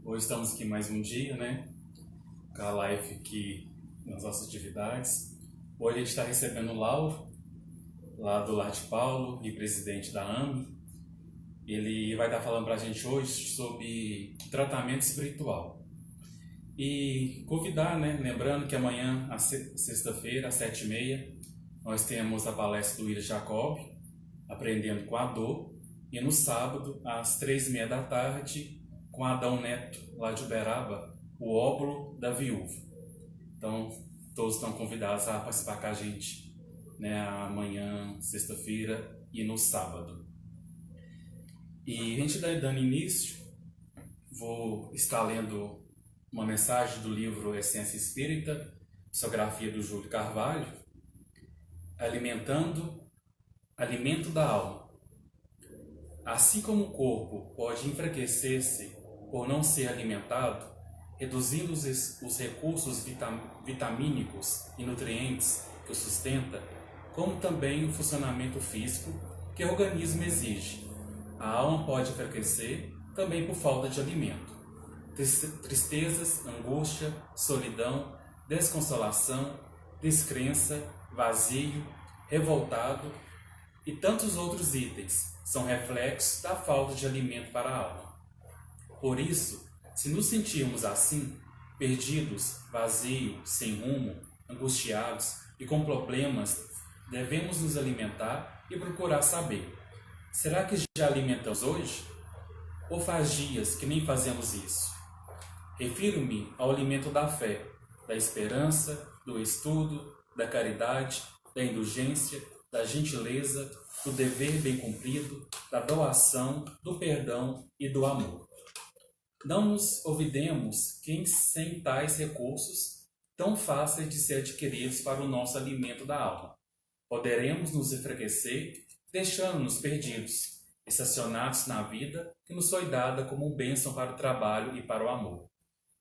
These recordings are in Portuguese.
Hoje estamos aqui mais um dia, né? Com a live aqui nas nossas atividades. Hoje a gente está recebendo o Lauro, lá do Lar de Paulo e presidente da AME. Ele vai estar falando para a gente hoje sobre tratamento espiritual. E convidar, né? Lembrando que amanhã, sexta-feira, às 7h30, nós temos a palestra do William Jacob, Aprendendo com a Dor. E no sábado, às 3h30 da tarde, com Adão Neto, lá de Uberaba, o óbolo da viúva. Então, todos estão convidados a participar com a gente, né, amanhã, sexta-feira e no sábado. E a gente dando início, vou estar lendo uma mensagem do livro Essência Espírita, psicografia do Júlio Carvalho, Alimento da Alma. Assim como o corpo pode enfraquecer-se por não ser alimentado, reduzindo os recursos vitamínicos e nutrientes que o sustenta, como também o funcionamento físico que o organismo exige. A alma pode enfraquecer também por falta de alimento. Tristezas, angústia, solidão, desconsolação, descrença, vazio, revoltado e tantos outros itens são reflexos da falta de alimento para a alma. Por isso, se nos sentirmos assim, perdidos, vazios, sem rumo, angustiados e com problemas, devemos nos alimentar e procurar saber: será que já alimentamos hoje? Ou faz dias que nem fazemos isso? Refiro-me ao alimento da fé, da esperança, do estudo, da caridade, da indulgência, da gentileza, do dever bem cumprido, da doação, do perdão e do amor. Não nos olvidemos que sem tais recursos, tão fáceis de ser adquiridos para o nosso alimento da alma, poderemos nos enfraquecer, deixando-nos perdidos, estacionados na vida que nos foi dada como bênção para o trabalho e para o amor.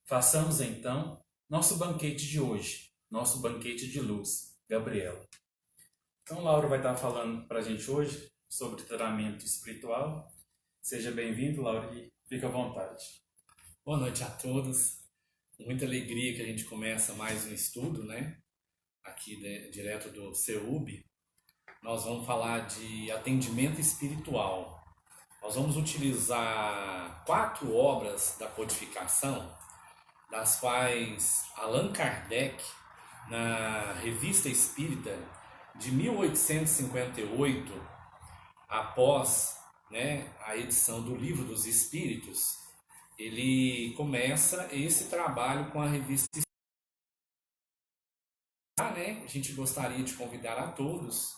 Façamos então nosso banquete de hoje, nosso banquete de luz. Gabriela. Então, Laura vai estar falando para a gente hoje sobre tratamento espiritual. Seja bem-vindo, Laura, e fique à vontade. Boa noite a todos. Com muita alegria que a gente começa mais um estudo, né? Aqui direto do CEUB. Nós vamos falar de atendimento espiritual. Nós vamos utilizar 4 obras da codificação, das quais Allan Kardec, na Revista Espírita de 1858, após, né, a edição do Livro dos Espíritos, ele começa esse trabalho com a revista Espírita. A gente gostaria de convidar a todos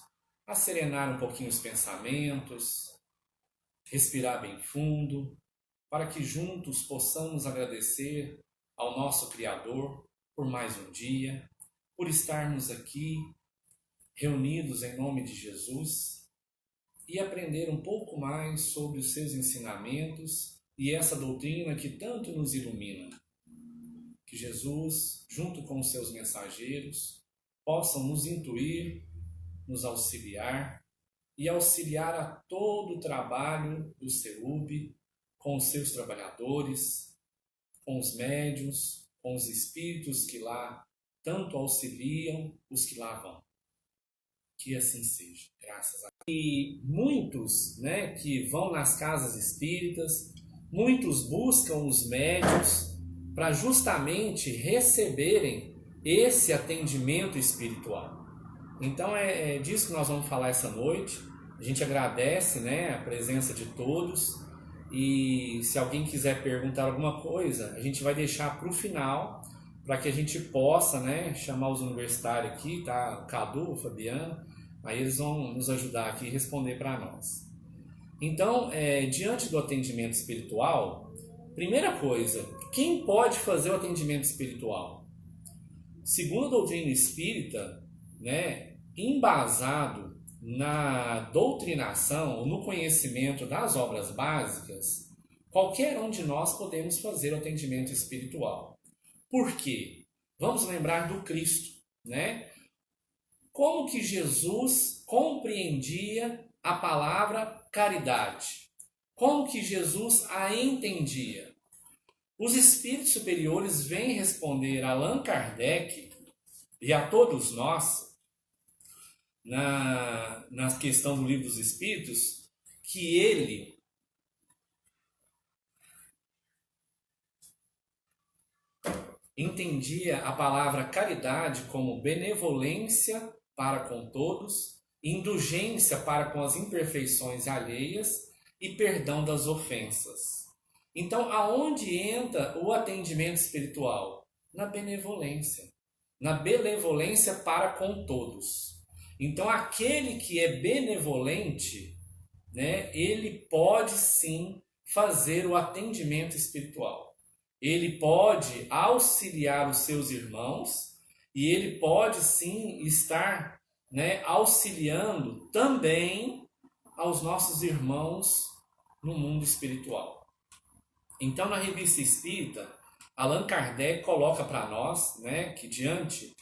a serenar um pouquinho os pensamentos, respirar bem fundo, para que juntos possamos agradecer ao nosso Criador por mais um dia, por estarmos aqui reunidos em nome de Jesus e aprender um pouco mais sobre os seus ensinamentos e essa doutrina que tanto nos ilumina. Que Jesus, junto com os seus mensageiros, possam nos intuir, nos auxiliar e auxiliar a todo o trabalho do CEUB, com os seus trabalhadores, com os médiuns, com os espíritos que lá tanto auxiliam os que lá vão. Que assim seja, graças a Deus. E muitos, né, que vão nas casas espíritas, muitos buscam os médiuns para justamente receberem esse atendimento espiritual. Então é disso que nós vamos falar essa noite. A gente agradece, né, a presença de todos, e se alguém quiser perguntar alguma coisa, a gente vai deixar para o final, para que a gente possa, né, chamar os universitários aqui, tá? O Cadu, o Fabiano, aí eles vão nos ajudar aqui e responder para nós. Então, diante do atendimento espiritual, primeira coisa, quem pode fazer o atendimento espiritual? Segundo a doutrina espírita, né, embasado na doutrinação, ou no conhecimento das obras básicas, qualquer um de nós podemos fazer o atendimento espiritual. Por quê? Vamos lembrar do Cristo, né? Como que Jesus compreendia a palavra caridade? Como que Jesus a entendia? Os espíritos superiores vêm responder a Allan Kardec e a todos nós, na questão do Livro dos Espíritos, que ele entendia a palavra caridade como benevolência para com todos, indulgência para com as imperfeições alheias e perdão das ofensas. Então, aonde entra o atendimento espiritual? Na benevolência. Na benevolência para com todos. Então, aquele que é benevolente, né, ele pode sim fazer o atendimento espiritual. Ele pode auxiliar os seus irmãos e ele pode sim estar, né, auxiliando também aos nossos irmãos no mundo espiritual. Então, na Revista Espírita, Allan Kardec coloca para nós, né, que diante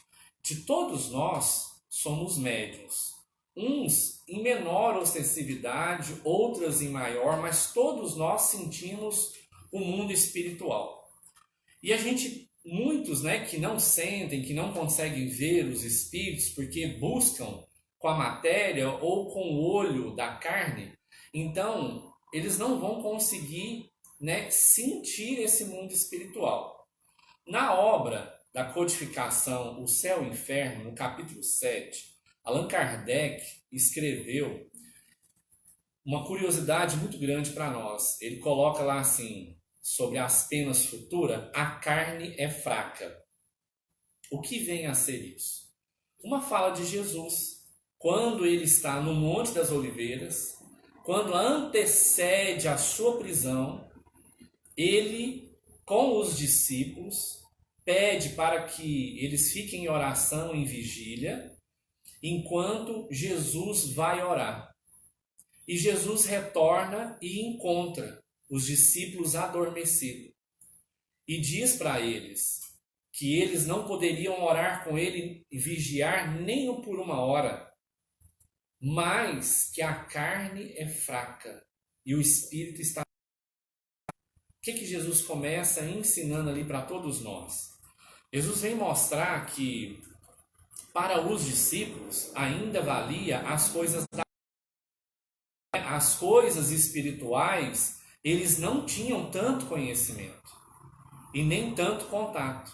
de todos nós somos médiuns. Uns em menor ostensividade, outras em maior, mas todos nós sentimos o mundo espiritual. E a gente, muitos, né, que não sentem, que não conseguem ver os espíritos porque buscam com a matéria ou com o olho da carne, então eles não vão conseguir, né, sentir esse mundo espiritual. Na obra da codificação O Céu e o Inferno, no capítulo 7, Allan Kardec escreveu uma curiosidade muito grande para nós. Ele coloca lá assim, sobre as penas futuras, a carne é fraca. O que vem a ser isso? Uma fala de Jesus, quando ele está no Monte das Oliveiras, quando antecede a sua prisão, ele, com os discípulos, pede para que eles fiquem em oração, em vigília, enquanto Jesus vai orar. E Jesus retorna e encontra os discípulos adormecidos. E diz para eles que eles não poderiam orar com ele e vigiar nem por uma hora, mas que a carne é fraca e o espírito está... O que Jesus começa ensinando ali para todos nós? Jesus vem mostrar que para os discípulos ainda valia as coisas espirituais, eles não tinham tanto conhecimento e nem tanto contato.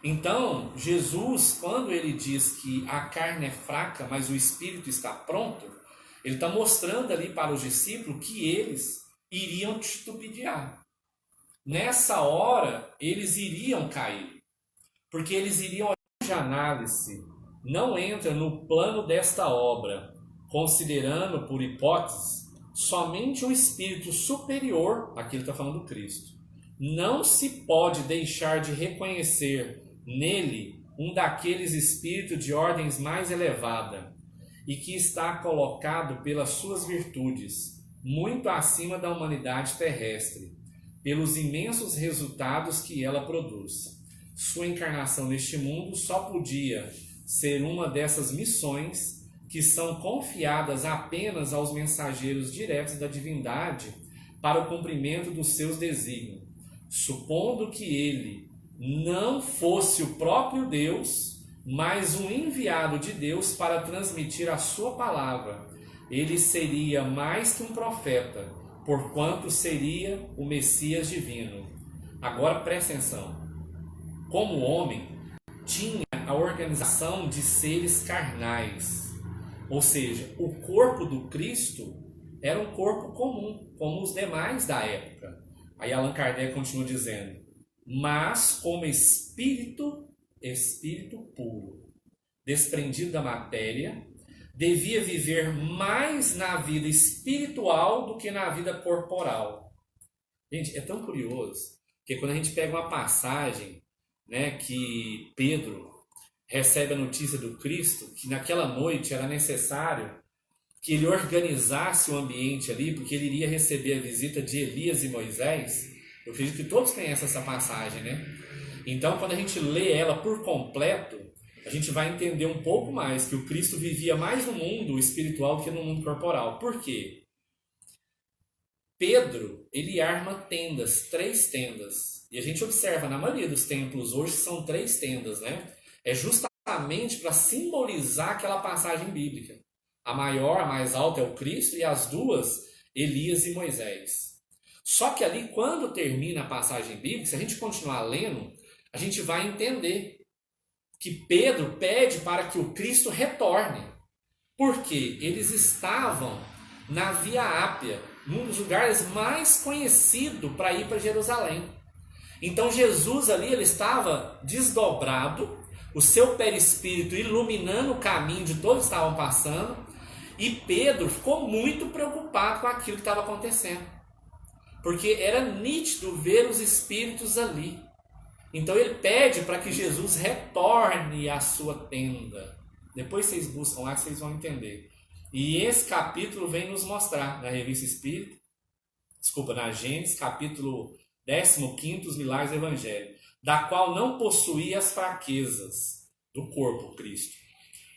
Então, Jesus, quando ele diz que a carne é fraca, mas o espírito está pronto, ele está mostrando ali para os discípulos que eles iriam titubear. Nessa hora, eles iriam cair, porque eles iriam... De análise não entra no plano desta obra, considerando por hipótese somente o espírito superior, aqui ele está falando do Cristo. Não se pode deixar de reconhecer nele um daqueles espíritos de ordens mais elevada e que está colocado pelas suas virtudes muito acima da humanidade terrestre, pelos imensos resultados que ela produz. Sua encarnação neste mundo só podia ser uma dessas missões que são confiadas apenas aos mensageiros diretos da divindade para o cumprimento dos seus desígnios. Supondo que ele não fosse o próprio Deus, mas um enviado de Deus para transmitir a sua palavra, ele seria mais que um profeta, porquanto seria o Messias divino. Agora presta atenção. Como homem, tinha a organização de seres carnais. Ou seja, o corpo do Cristo era um corpo comum, como os demais da época. Aí Allan Kardec continua dizendo, mas como espírito puro, desprendido da matéria, devia viver mais na vida espiritual do que na vida corporal. Gente, é tão curioso, que quando a gente pega uma passagem, né, que Pedro recebe a notícia do Cristo, que naquela noite era necessário que ele organizasse o ambiente ali, porque ele iria receber a visita de Elias e Moisés. Eu acredito que todos conhecem essa passagem, né? Então, quando a gente lê ela por completo, a gente vai entender um pouco mais que o Cristo vivia mais no mundo espiritual que no mundo corporal. Por quê? Pedro, ele arma tendas, 3 tendas. E a gente observa na maioria dos templos hoje são 3 tendas, né? É justamente para simbolizar aquela passagem bíblica. A maior, a mais alta é o Cristo e as duas, Elias e Moisés. Só que ali, quando termina a passagem bíblica, se a gente continuar lendo, a gente vai entender que Pedro pede para que o Cristo retorne. Porque eles estavam na Via Ápia, num dos lugares mais conhecidos para ir para Jerusalém. Então Jesus ali ele estava desdobrado, o seu perispírito iluminando o caminho de todos que estavam passando, e Pedro ficou muito preocupado com aquilo que estava acontecendo, porque era nítido ver os espíritos ali. Então ele pede para que Jesus retorne à sua tenda. Depois vocês buscam lá que vocês vão entender. E esse capítulo vem nos mostrar, na Revista Espírita, na Gênesis, capítulo 15, os milagres do Evangelho, da qual não possuía as fraquezas do corpo, Cristo.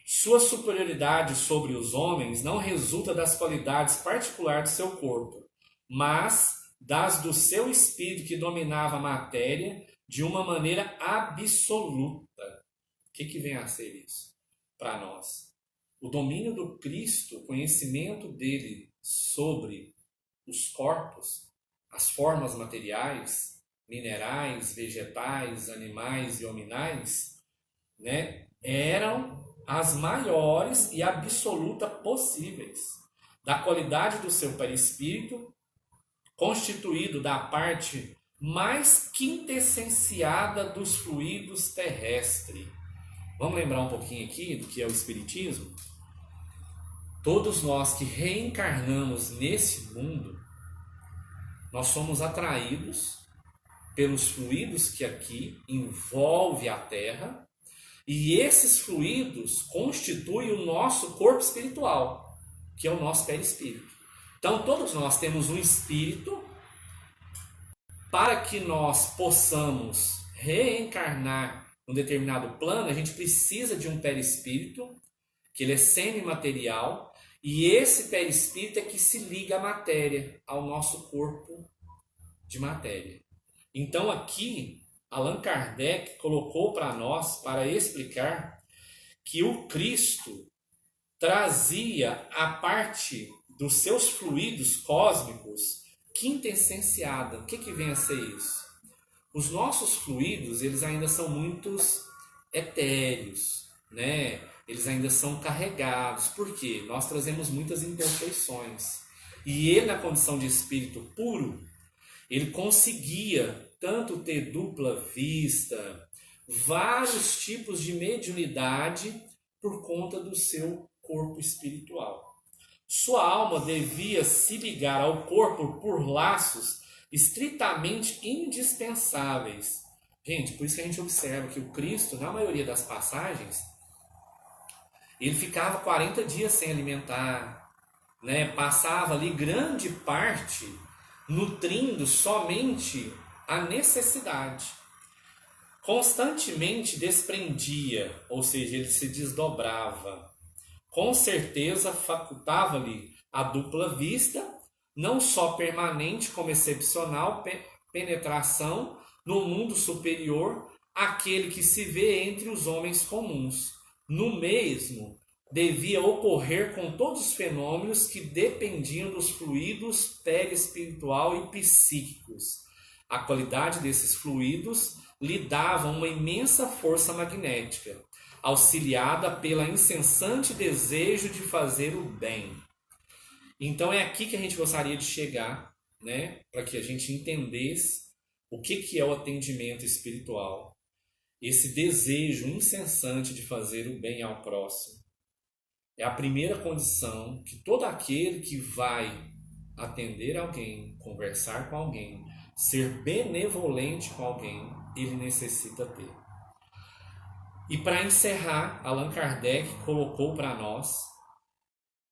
Sua superioridade sobre os homens não resulta das qualidades particulares do seu corpo, mas das do seu espírito que dominava a matéria de uma maneira absoluta. O que vem a ser isso para nós? O domínio do Cristo, o conhecimento dele sobre os corpos, as formas materiais, minerais, vegetais, animais e hominais, né, eram as maiores e absolutas possíveis. Da qualidade do seu perispírito, constituído da parte mais quintessenciada dos fluidos terrestres. Vamos lembrar um pouquinho aqui do que é o Espiritismo? Todos nós que reencarnamos nesse mundo, nós somos atraídos pelos fluidos que aqui envolve a Terra, e esses fluidos constituem o nosso corpo espiritual, que é o nosso perispírito. Então todos nós temos um espírito. Para que nós possamos reencarnar num determinado plano, a gente precisa de um perispírito, que ele é semimaterial, e esse perispírito é que se liga à matéria, ao nosso corpo de matéria. Então aqui, Allan Kardec colocou para nós, para explicar, que o Cristo trazia a parte dos seus fluidos cósmicos quintessenciada. O que vem a ser isso? Os nossos fluidos, eles ainda são muitos etéreos, né? Eles ainda são carregados. Por quê? Nós trazemos muitas imperfeições. E ele, na condição de espírito puro, ele conseguia tanto ter dupla vista, vários tipos de mediunidade por conta do seu corpo espiritual. Sua alma devia se ligar ao corpo por laços estritamente indispensáveis. Gente, por isso que a gente observa que o Cristo, na maioria das passagens, ele ficava 40 dias sem alimentar, né? Passava ali grande parte nutrindo somente a necessidade. Constantemente desprendia, ou seja, ele se desdobrava. Com certeza facultava-lhe a dupla vista, não só permanente como excepcional penetração no mundo superior, aquele que se vê entre os homens comuns. No mesmo, devia ocorrer com todos os fenômenos que dependiam dos fluidos perispiritual e psíquicos. A qualidade desses fluidos lhe dava uma imensa força magnética, auxiliada pela incessante desejo de fazer o bem. Então é aqui que a gente gostaria de chegar, né, para que a gente entendesse o que é o atendimento espiritual. Esse desejo incessante de fazer o bem ao próximo. É a primeira condição que todo aquele que vai atender alguém, conversar com alguém, ser benevolente com alguém, ele necessita ter. E para encerrar, Allan Kardec colocou para nós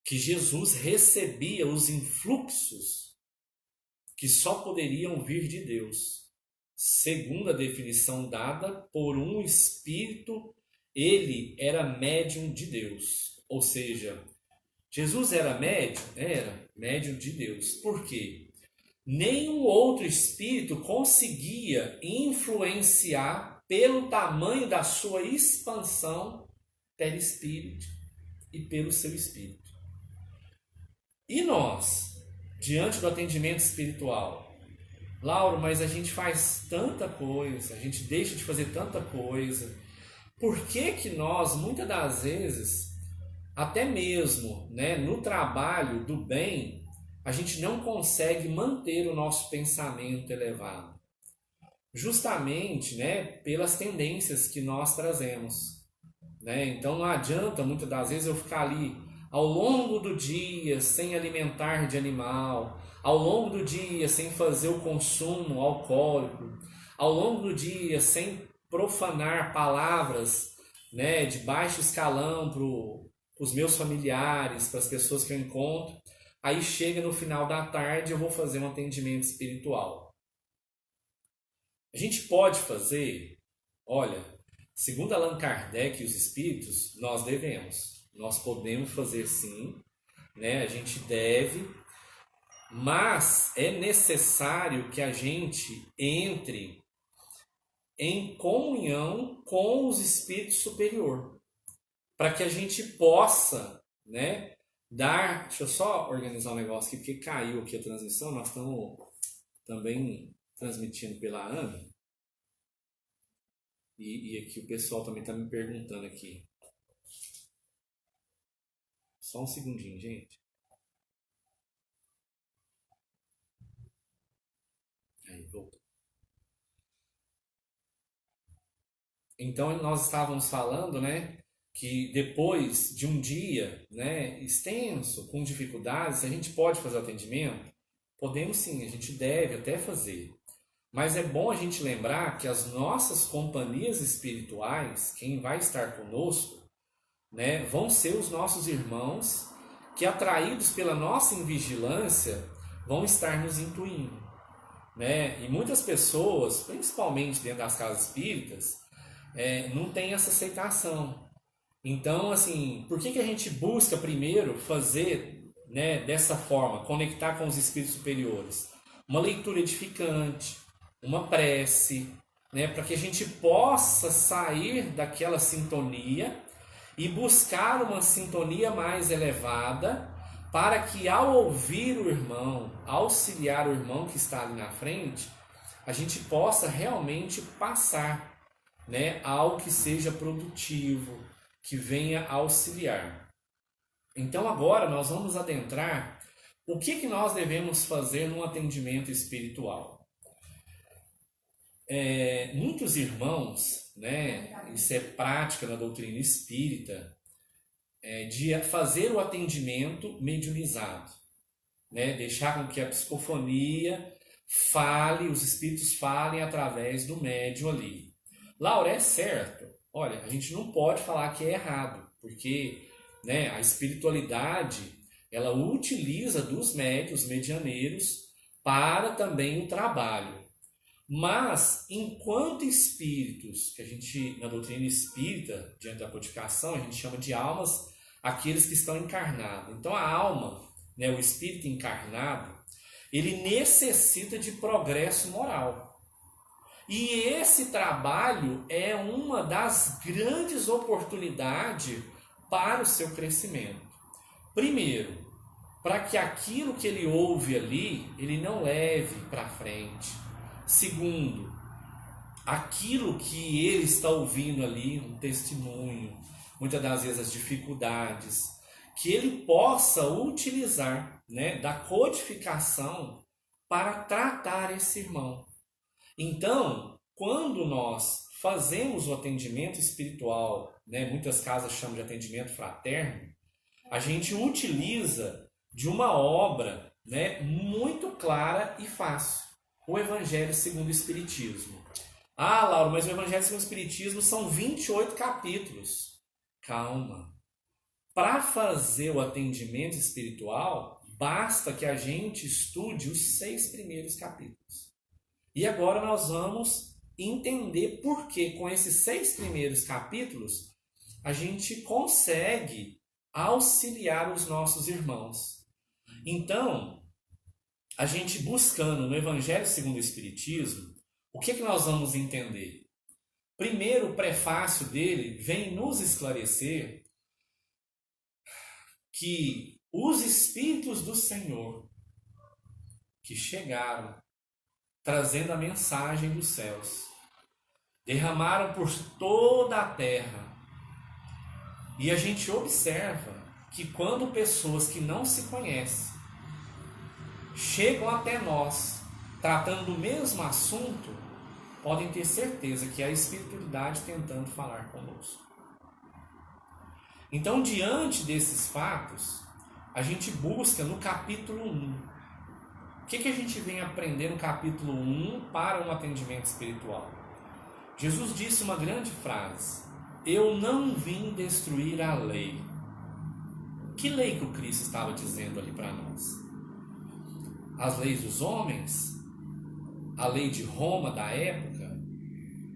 que Jesus recebia os influxos que só poderiam vir de Deus. Segundo a definição dada por um espírito, ele era médium de Deus. Ou seja, Jesus era médium? Era médium de Deus. Por quê? nenhum outro espírito conseguia influenciar pelo tamanho da sua expansão perispírito e pelo seu espírito. E nós, diante do atendimento espiritual, Lauro, mas a gente faz tanta coisa, a gente deixa de fazer tanta coisa. Por que que nós, muitas das vezes, até mesmo, né, no trabalho do bem, a gente não consegue manter o nosso pensamento elevado? Justamente, né, pelas tendências que nós trazemos, né? Então não adianta muitas das vezes eu ficar ali ao longo do dia sem alimentar de animal, ao longo do dia sem fazer o consumo alcoólico, ao longo do dia sem profanar palavras, né, de baixo escalão para os meus familiares, para as pessoas que eu encontro. Aí chega no final da tarde eu vou fazer um atendimento espiritual. A gente pode fazer, olha, segundo Allan Kardec e os espíritos, nós devemos. Nós podemos fazer sim, né? A gente deve, mas é necessário que a gente entre em comunhão com os espíritos superiores, para que a gente possa, né, dar... Deixa eu só organizar um negócio aqui, porque caiu aqui a transmissão, nós estamos também transmitindo pela AME, e aqui o pessoal também está me perguntando aqui. Só um segundinho, gente. Aí, voltou. Então, nós estávamos falando, né, que depois de um dia, né, extenso, com dificuldades, a gente pode fazer o atendimento? Podemos sim, a gente deve até fazer. Mas é bom a gente lembrar que as nossas companhias espirituais, quem vai estar conosco, né, vão ser os nossos irmãos que, atraídos pela nossa invigilância, vão estar nos intuindo, né? E muitas pessoas, principalmente dentro das casas espíritas, não tem essa aceitação. Então, assim, por que a gente busca primeiro fazer, né, dessa forma, conectar com os espíritos superiores? Uma leitura edificante, uma prece, né, para que a gente possa sair daquela sintonia e buscar uma sintonia mais elevada, para que ao ouvir o irmão, auxiliar o irmão que está ali na frente, a gente possa realmente passar, né, algo que seja produtivo, que venha auxiliar. Então agora nós vamos adentrar o que nós devemos fazer num atendimento espiritual. Muitos irmãos, né, isso é prática na doutrina espírita, de fazer o atendimento mediunizado, né, deixar com que a psicofonia fale, os espíritos falem através do médium ali. Laura, é certo? Olha, a gente não pode falar que é errado, porque, né, a espiritualidade ela utiliza dos médiuns medianeiros para também o trabalho. Mas, enquanto espíritos, que a gente, na doutrina espírita, diante da codificação, a gente chama de almas, aqueles que estão encarnados. Então, a alma, né, o espírito encarnado, ele necessita de progresso moral. E esse trabalho é uma das grandes oportunidades para o seu crescimento. Primeiro, para que aquilo que ele ouve ali, ele não leve para frente. Segundo, aquilo que ele está ouvindo ali, um testemunho, muitas das vezes as dificuldades, que ele possa utilizar, né, da codificação para tratar esse irmão. Então, quando nós fazemos o atendimento espiritual, né, muitas casas chamam de atendimento fraterno, a gente utiliza de uma obra, né, muito clara e fácil. O Evangelho segundo o Espiritismo. Ah, Lauro, mas o Evangelho segundo o Espiritismo são 28 capítulos. Calma. Para fazer o atendimento espiritual, basta que a gente estude os 6 primeiros capítulos. E agora nós vamos entender por que, com esses 6 primeiros capítulos, a gente consegue auxiliar os nossos irmãos. Então, a gente buscando no Evangelho segundo o Espiritismo, o que nós vamos entender? Primeiro, o prefácio dele vem nos esclarecer que os Espíritos do Senhor que chegaram trazendo a mensagem dos céus, derramaram por toda a terra. E a gente observa que quando pessoas que não se conhecem chegam até nós tratando do mesmo assunto, podem ter certeza que é a espiritualidade tentando falar conosco. Então, diante desses fatos, a gente busca no capítulo 1. O que a gente vem aprender no capítulo 1 para um atendimento espiritual? Jesus disse uma grande frase: eu não vim destruir a lei. Que lei que o Cristo estava dizendo ali para nós? As leis dos homens? A lei de Roma da época?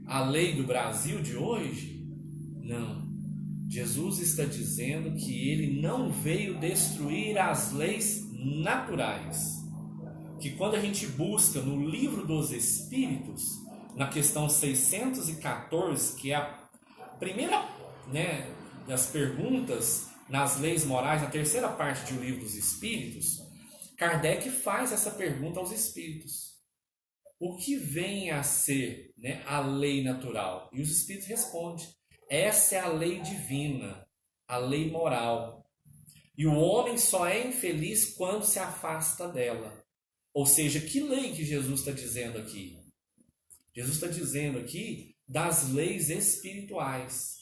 A lei do Brasil de hoje? Não. Jesus está dizendo que ele não veio destruir as leis naturais. Que quando a gente busca no Livro dos Espíritos, na questão 614, que é a primeira, das perguntas nas leis morais, na terceira parte do Livro dos Espíritos, Kardec faz essa pergunta aos espíritos: o que vem a ser, a lei natural? E os espíritos respondem: essa é a lei divina, a lei moral. E o homem só é infeliz quando se afasta dela. Ou seja, que lei que Jesus está dizendo aqui? Jesus está dizendo aqui das leis espirituais.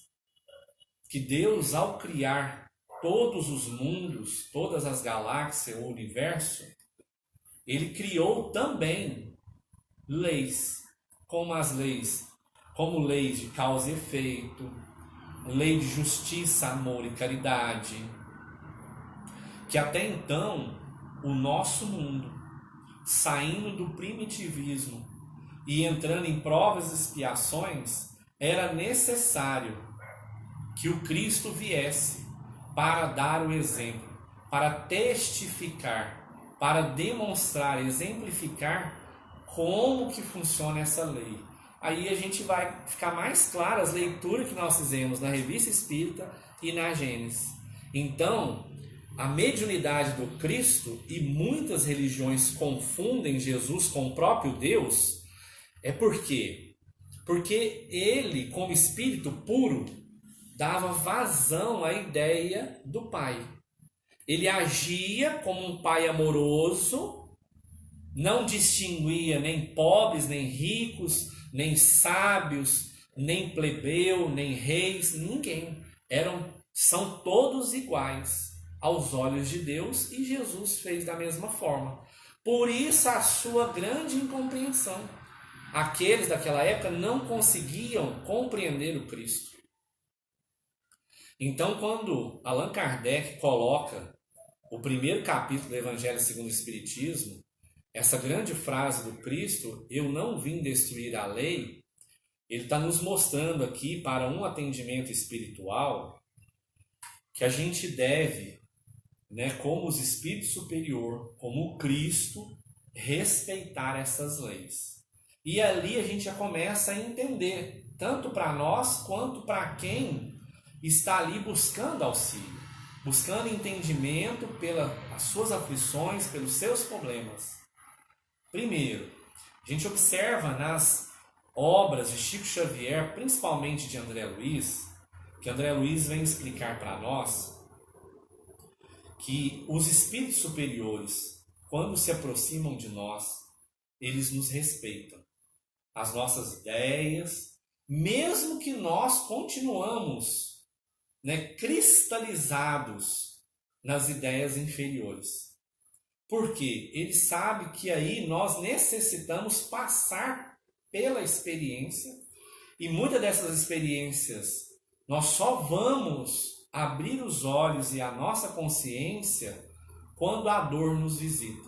Que Deus, ao criar todos os mundos, todas as galáxias, o universo, ele criou também leis, como leis de causa e efeito, lei de justiça, amor e caridade, que até então o nosso mundo, saindo do primitivismo e entrando em provas e expiações, era necessário que o Cristo viesse para dar o exemplo, para testificar, para demonstrar, exemplificar como que funciona essa lei. Aí a gente vai ficar mais claro as leituras que nós fizemos na Revista Espírita e na Gênesis. Então, a mediunidade do Cristo, e muitas religiões confundem Jesus com o próprio Deus, é porque ele, como espírito puro, dava vazão à ideia do Pai. Ele agia como um Pai amoroso, não distinguia nem pobres, nem ricos, nem sábios, nem plebeu, nem reis, ninguém. São todos iguais aos olhos de Deus, e Jesus fez da mesma forma. Por isso a sua grande incompreensão. Aqueles daquela época não conseguiam compreender o Cristo. Então, quando Allan Kardec coloca o primeiro capítulo do Evangelho segundo o Espiritismo, essa grande frase do Cristo, eu não vim destruir a lei, ele está nos mostrando aqui, para um atendimento espiritual, que a gente deve, como os espíritos superior, como o Cristo, respeitar essas leis. E ali a gente já começa a entender, tanto para nós quanto para quem está ali buscando auxílio, buscando entendimento pelas suas aflições, pelos seus problemas. Primeiro, a gente observa nas obras de Chico Xavier, principalmente de André Luiz, que André Luiz vem explicar para nós que os espíritos superiores, quando se aproximam de nós, eles nos respeitam. As nossas ideias, mesmo que nós continuamos cristalizados nas ideias inferiores. Porque ele sabe que aí nós necessitamos passar pela experiência, e muitas dessas experiências nós só vamos abrir os olhos e a nossa consciência quando a dor nos visita.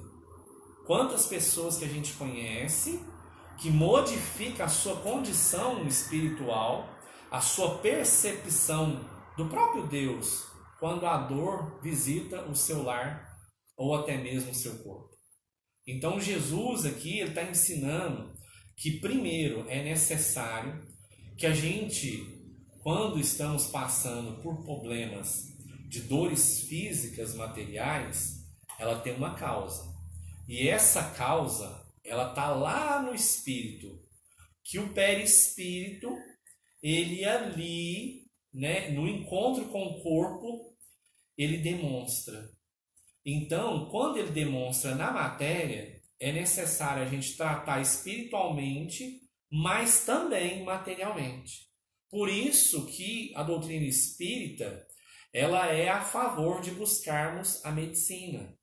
Quantas pessoas que a gente conhece que modifica a sua condição espiritual, a sua percepção do próprio Deus, quando a dor visita o seu lar ou até mesmo o seu corpo. Então Jesus aqui ele está ensinando que primeiro é necessário que a gente, quando estamos passando por problemas de dores físicas, materiais, ela tem uma causa. E essa causa, ela está lá no espírito, que o perispírito, ele ali, né, no encontro com o corpo, ele demonstra. Então, quando ele demonstra na matéria, é necessário a gente tratar espiritualmente, mas também materialmente. Por isso que a doutrina espírita, ela é a favor de buscarmos a medicina,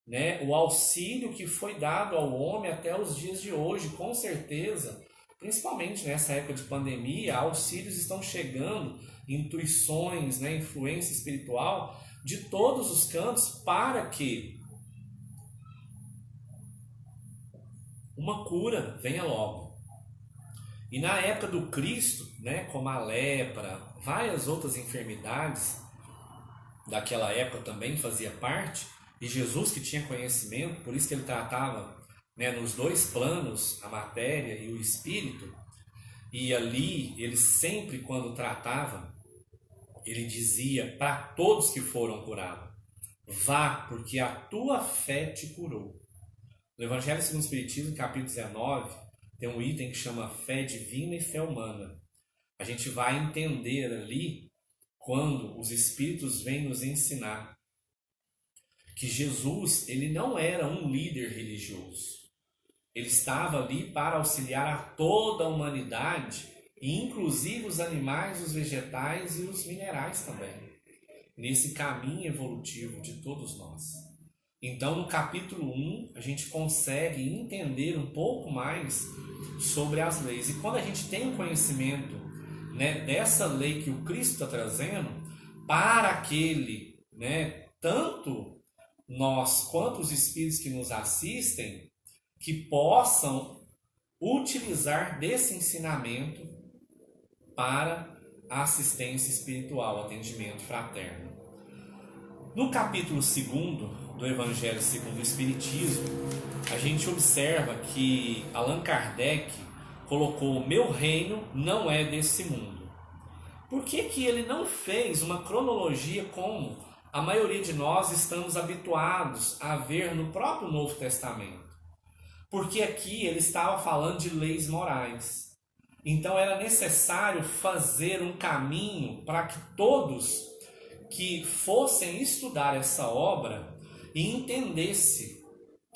né? O auxílio que foi dado ao homem até os dias de hoje, com certeza, principalmente nessa época de pandemia, auxílios estão chegando, intuições, né, influência espiritual de todos os cantos para que uma cura venha logo. E na época do Cristo, né, como a lepra, várias outras enfermidades daquela época também fazia parte, e Jesus que tinha conhecimento, por isso que ele tratava, né, nos dois planos, a matéria e o espírito, e ali ele sempre quando tratava, ele dizia para todos que foram curados: vá, porque a tua fé te curou. No Evangelho segundo o Espiritismo, capítulo 19, tem um item que chama fé divina e fé humana. A gente vai entender ali, quando os Espíritos vêm nos ensinar, que Jesus ele não era um líder religioso. Ele estava ali para auxiliar a toda a humanidade, inclusive os animais, os vegetais e os minerais também, nesse caminho evolutivo de todos nós. Então, no capítulo 1, a gente consegue entender um pouco mais sobre as leis. E quando a gente tem o conhecimento, né, dessa lei que o Cristo está trazendo, para aquele, né, tanto nós quanto os espíritos que nos assistem, que possam utilizar desse ensinamento para a assistência espiritual, atendimento fraterno. No capítulo 2 do Evangelho segundo o Espiritismo, a gente observa que Allan Kardec colocou: o meu reino não é desse mundo. Por que que ele não fez uma cronologia como a maioria de nós estamos habituados a ver no próprio Novo Testamento? Porque aqui ele estava falando de leis morais. Então era necessário fazer um caminho para que todos que fossem estudar essa obra e entendesse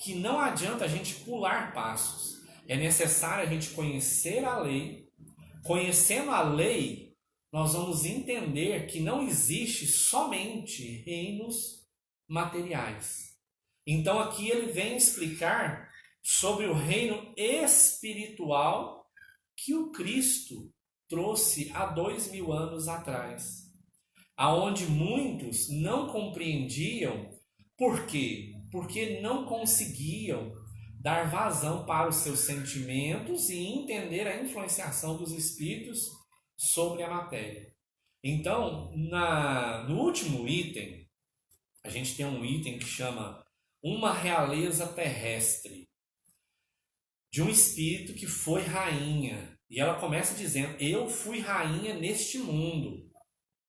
que não adianta a gente pular passos. É necessário a gente conhecer a lei. Conhecendo a lei, nós vamos entender que não existe somente reinos materiais. Então aqui ele vem explicar sobre o reino espiritual que o Cristo trouxe há 2000 anos atrás, aonde muitos não compreendiam. Por quê? Porque não conseguiam dar vazão para os seus sentimentos e entender a influenciação dos espíritos sobre a matéria. Então, no último item, a gente tem um item que chama uma realeza terrestre, de um espírito que foi rainha. E ela começa dizendo: eu fui rainha neste mundo.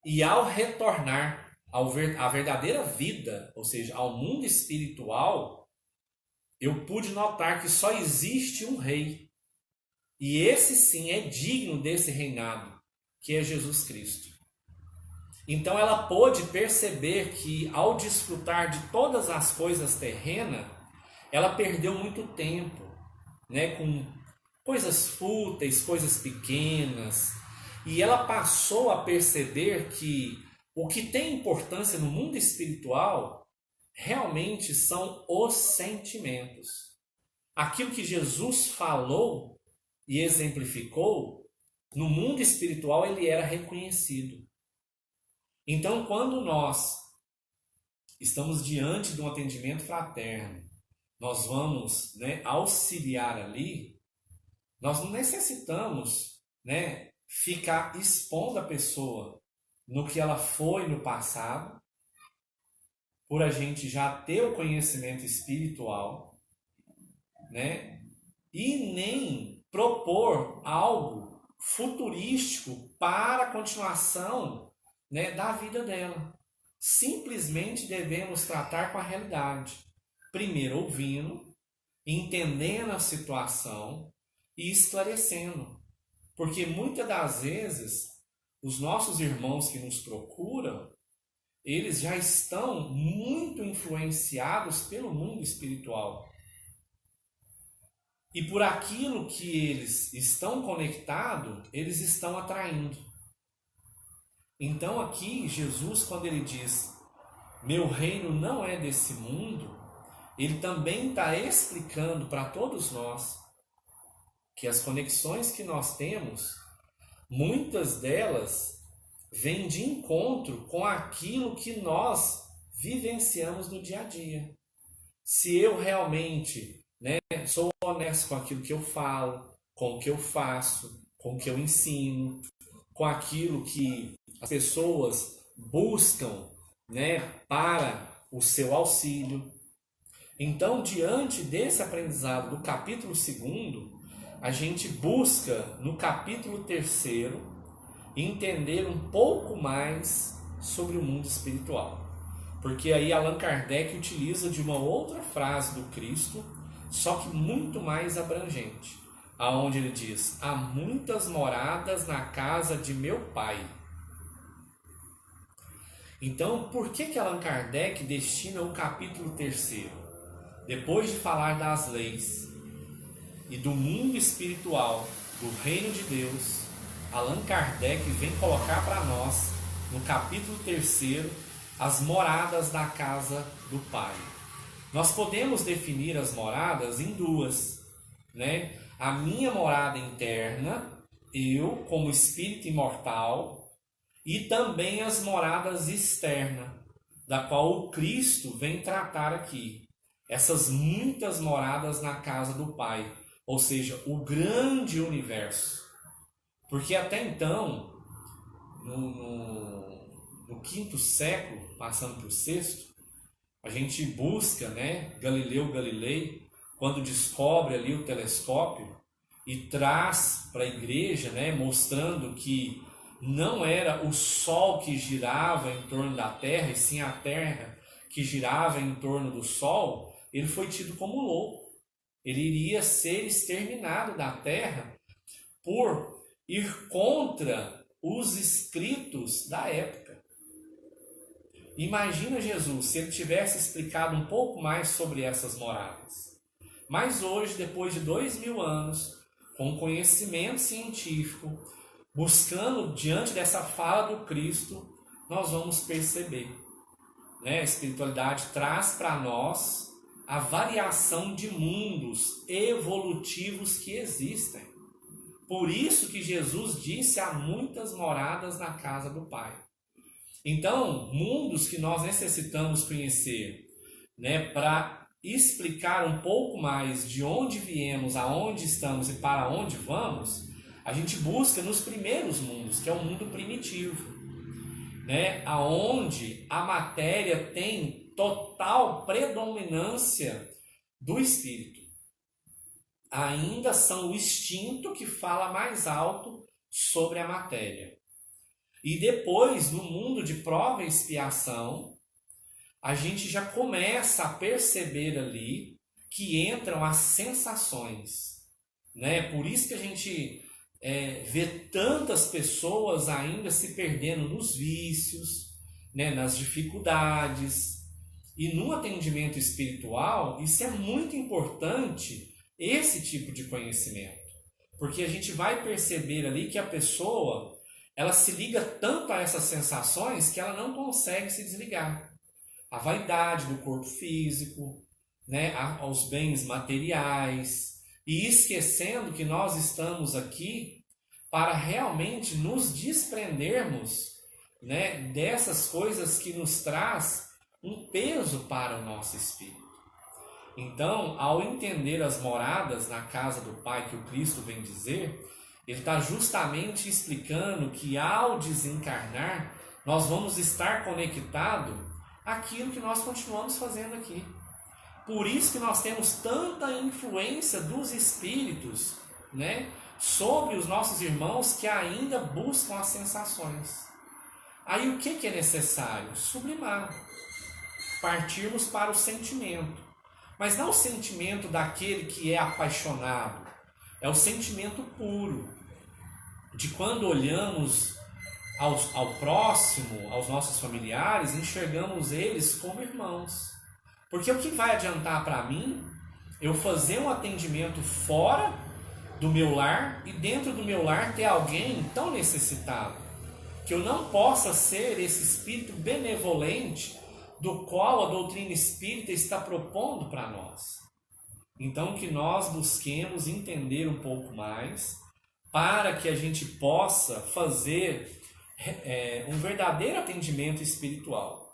E ao retornar à verdadeira vida, ou seja, ao mundo espiritual, eu pude notar que só existe um rei. E esse sim é digno desse reinado, que é Jesus Cristo. Então ela pôde perceber que ao desfrutar de todas as coisas terrenas, ela perdeu muito tempo, né, com coisas fúteis, coisas pequenas, e ela passou a perceber que o que tem importância no mundo espiritual realmente são os sentimentos. Aquilo que Jesus falou e exemplificou, no mundo espiritual ele era reconhecido. Então, quando nós estamos diante de um atendimento fraterno, nós vamos, né, auxiliar ali, nós não necessitamos, né, ficar expondo a pessoa no que ela foi no passado, por a gente já ter o conhecimento espiritual, né? E nem propor algo futurístico para a continuação, né, da vida dela. Simplesmente devemos tratar com a realidade. Primeiro ouvindo, entendendo a situação e esclarecendo. Porque muitas das vezes os nossos irmãos que nos procuram, eles já estão muito influenciados pelo mundo espiritual. E por aquilo que eles estão conectados, eles estão atraindo. Então aqui Jesus, quando ele diz, meu reino não é desse mundo, ele também está explicando para todos nós que as conexões que nós temos, muitas delas vêm de encontro com aquilo que nós vivenciamos no dia a dia. Se eu realmente, né, sou honesto com aquilo que eu falo, com o que eu faço, com o que eu ensino, com aquilo que as pessoas buscam, né, para o seu auxílio. Então, diante desse aprendizado do capítulo 2º, a gente busca no capítulo 3º entender um pouco mais sobre o mundo espiritual. Porque aí Allan Kardec utiliza de uma outra frase do Cristo, só que muito mais abrangente, aonde ele diz, há muitas moradas na casa de meu Pai. Então, por que Allan Kardec destina o capítulo 3º? Depois de falar das leis e do mundo espiritual, do reino de Deus, Allan Kardec vem colocar para nós, no capítulo 3º, as moradas da casa do Pai. Nós podemos definir as moradas em duas, né? A minha morada interna, eu como espírito imortal, e também as moradas externas, da qual o Cristo vem tratar aqui. Essas muitas moradas na casa do Pai, ou seja, o grande universo. Porque até então, no 5º século, passando para o 6º, a gente busca, né, Galileu Galilei, quando descobre ali o telescópio e traz para a igreja, né, mostrando que não era o Sol que girava em torno da Terra, e sim a Terra que girava em torno do Sol, ele foi tido como louco. Ele iria ser exterminado da Terra por ir contra os escritos da época. Imagina Jesus se ele tivesse explicado um pouco mais sobre essas moradas. Mas hoje, depois de 2000 anos, com conhecimento científico, buscando diante dessa fala do Cristo, nós vamos perceber, né? A espiritualidade traz para nós a variação de mundos evolutivos que existem. Por isso que Jesus disse, há muitas moradas na casa do Pai. Então, mundos que nós necessitamos conhecer, né, para explicar um pouco mais de onde viemos, aonde estamos e para onde vamos, a gente busca nos primeiros mundos, que é o mundo primitivo, né, aonde a matéria tem total predominância do espírito. Ainda são o instinto que fala mais alto sobre a matéria. E depois, no mundo de prova e expiação, a gente já começa a perceber ali que entram as sensações, né? Por isso que a gente vê tantas pessoas ainda se perdendo nos vícios, né? Nas dificuldades. E no atendimento espiritual, isso é muito importante, esse tipo de conhecimento. Porque a gente vai perceber ali que a pessoa, ela se liga tanto a essas sensações que ela não consegue se desligar. A vaidade do corpo físico, né, aos bens materiais, e esquecendo que nós estamos aqui para realmente nos desprendermos, né, dessas coisas que nos traz um peso para o nosso espírito. Então, ao entender as moradas na casa do Pai que o Cristo vem dizer, ele está justamente explicando que ao desencarnar, nós vamos estar conectados àquilo que nós continuamos fazendo aqui. Por isso que nós temos tanta influência dos espíritos, né, sobre os nossos irmãos que ainda buscam as sensações. Aí o que é necessário? Sublimar, partirmos para o sentimento. Mas não o sentimento daquele que é apaixonado, é o sentimento puro, de quando olhamos ao próximo, aos nossos familiares, enxergamos eles como irmãos. Porque o que vai adiantar para mim eu fazer um atendimento fora do meu lar e dentro do meu lar ter alguém tão necessitado, que eu não possa ser esse espírito benevolente do qual a doutrina espírita está propondo para nós. Então que nós busquemos entender um pouco mais para que a gente possa fazer um verdadeiro atendimento espiritual.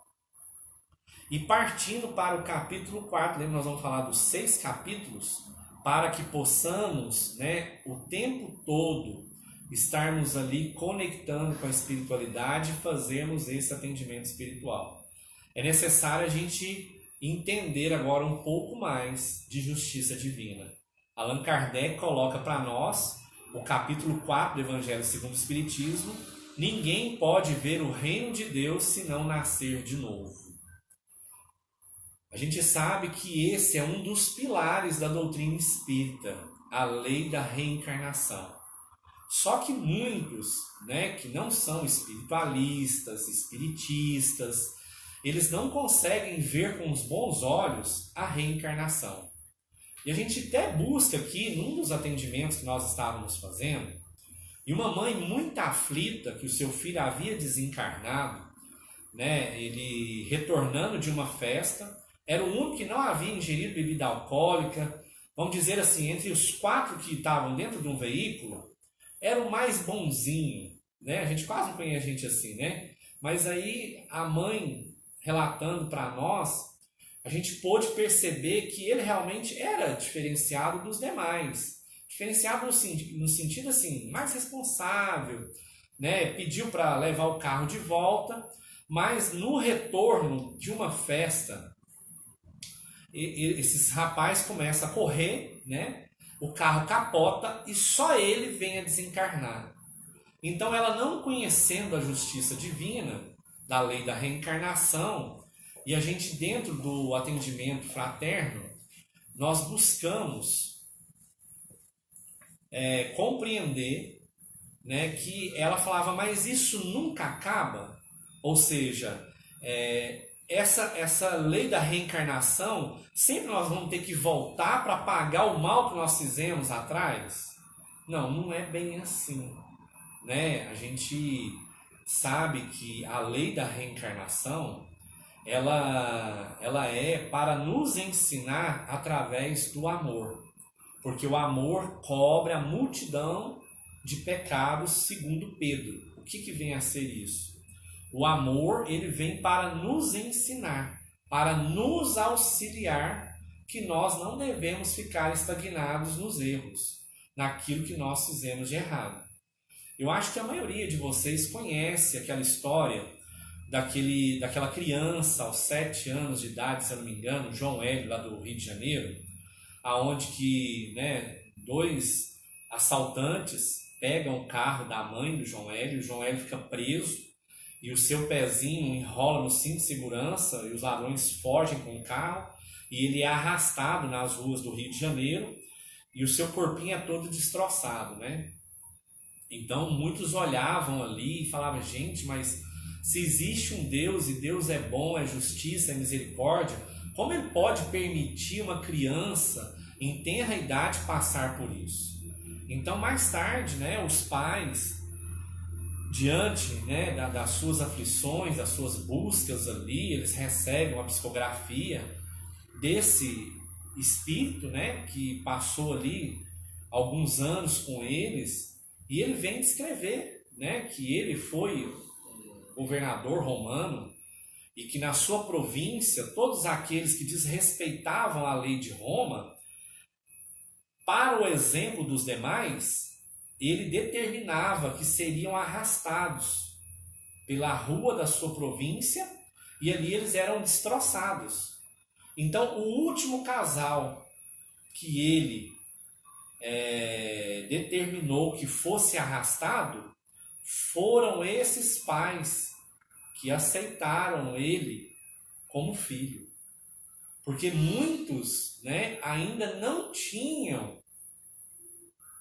E partindo para o capítulo 4, lembra, nós vamos falar dos 6 capítulos, para que possamos, né, o tempo todo estarmos ali conectando com a espiritualidade e fazermos esse atendimento espiritual. É necessário a gente entender agora um pouco mais de justiça divina. Allan Kardec coloca para nós o capítulo 4 do Evangelho segundo o Espiritismo: ninguém pode ver o reino de Deus se não nascer de novo. A gente sabe que esse é um dos pilares da doutrina espírita, a lei da reencarnação. Só que muitos, né, que não são espiritualistas, espiritistas, eles não conseguem ver com os bons olhos a reencarnação. E a gente até busca aqui, num dos atendimentos que nós estávamos fazendo, e uma mãe muito aflita que o seu filho havia desencarnado, né, ele retornando de uma festa, era o único que não havia ingerido bebida alcoólica. Vamos dizer assim, entre os 4 que estavam dentro de um veículo, era o mais bonzinho, né? A gente quase não conhece gente assim, né? Mas aí a mãe relatando para nós, a gente pôde perceber que ele realmente era diferenciado dos demais. Diferenciado no sentido assim, mais responsável, né? Pediu para levar o carro de volta, mas no retorno de uma festa, esses rapazes começam a correr, né? O carro capota e só ele vem a desencarnar. Então ela, não conhecendo a justiça divina, da lei da reencarnação, e a gente dentro do atendimento fraterno, nós buscamos compreender, né, que ela falava, mas isso nunca acaba? Ou seja, essa lei da reencarnação, sempre nós vamos ter que voltar para pagar o mal que nós fizemos atrás? Não, não é bem assim, né? A gente sabe que a lei da reencarnação, ela é para nos ensinar através do amor, porque o amor cobre a multidão de pecados, segundo Pedro. O que vem a ser isso? O amor, ele vem para nos ensinar, para nos auxiliar, que nós não devemos ficar estagnados nos erros, naquilo que nós fizemos de errado. Eu acho que a maioria de vocês conhece aquela história daquela criança aos 7 anos de idade, se eu não me engano, João Hélio, lá do Rio de Janeiro, aonde que, né, 2 assaltantes pegam o carro da mãe do João Hélio, o João Hélio fica preso, e o seu pezinho enrola no cinto de segurança e os ladrões fogem com o carro e ele é arrastado nas ruas do Rio de Janeiro e o seu corpinho é todo destroçado, né? Então muitos olhavam ali e falavam, gente, mas se existe um Deus e Deus é bom, é justiça, é misericórdia, como ele pode permitir uma criança em tenra idade passar por isso? Então mais tarde, né, os pais, diante, né, das suas aflições, das suas buscas ali, eles recebem uma psicografia desse espírito, né, que passou ali alguns anos com eles, e ele vem descrever, né, que ele foi um governador romano e que na sua província todos aqueles que desrespeitavam a lei de Roma, para o exemplo dos demais, ele determinava que seriam arrastados pela rua da sua província e ali eles eram destroçados. Então, o último casal que ele determinou que fosse arrastado foram esses pais que aceitaram ele como filho. Porque muitos, né, ainda não tinham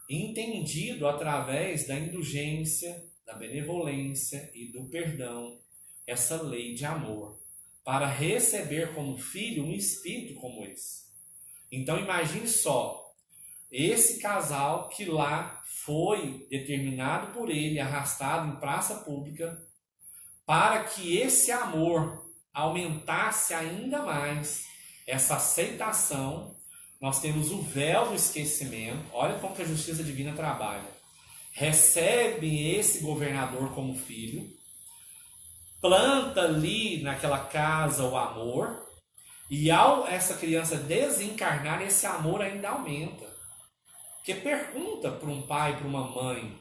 entendido através da indulgência, da benevolência e do perdão essa lei de amor, para receber como filho um espírito como esse. Então imagine só, esse casal que lá foi determinado por ele, arrastado em praça pública, para que esse amor aumentasse ainda mais essa aceitação. Nós temos o véu do esquecimento. Olha como que a justiça divina trabalha. Recebe esse governador como filho, planta ali naquela casa o amor, e ao essa criança desencarnar, esse amor ainda aumenta. Porque pergunta para um pai e para uma mãe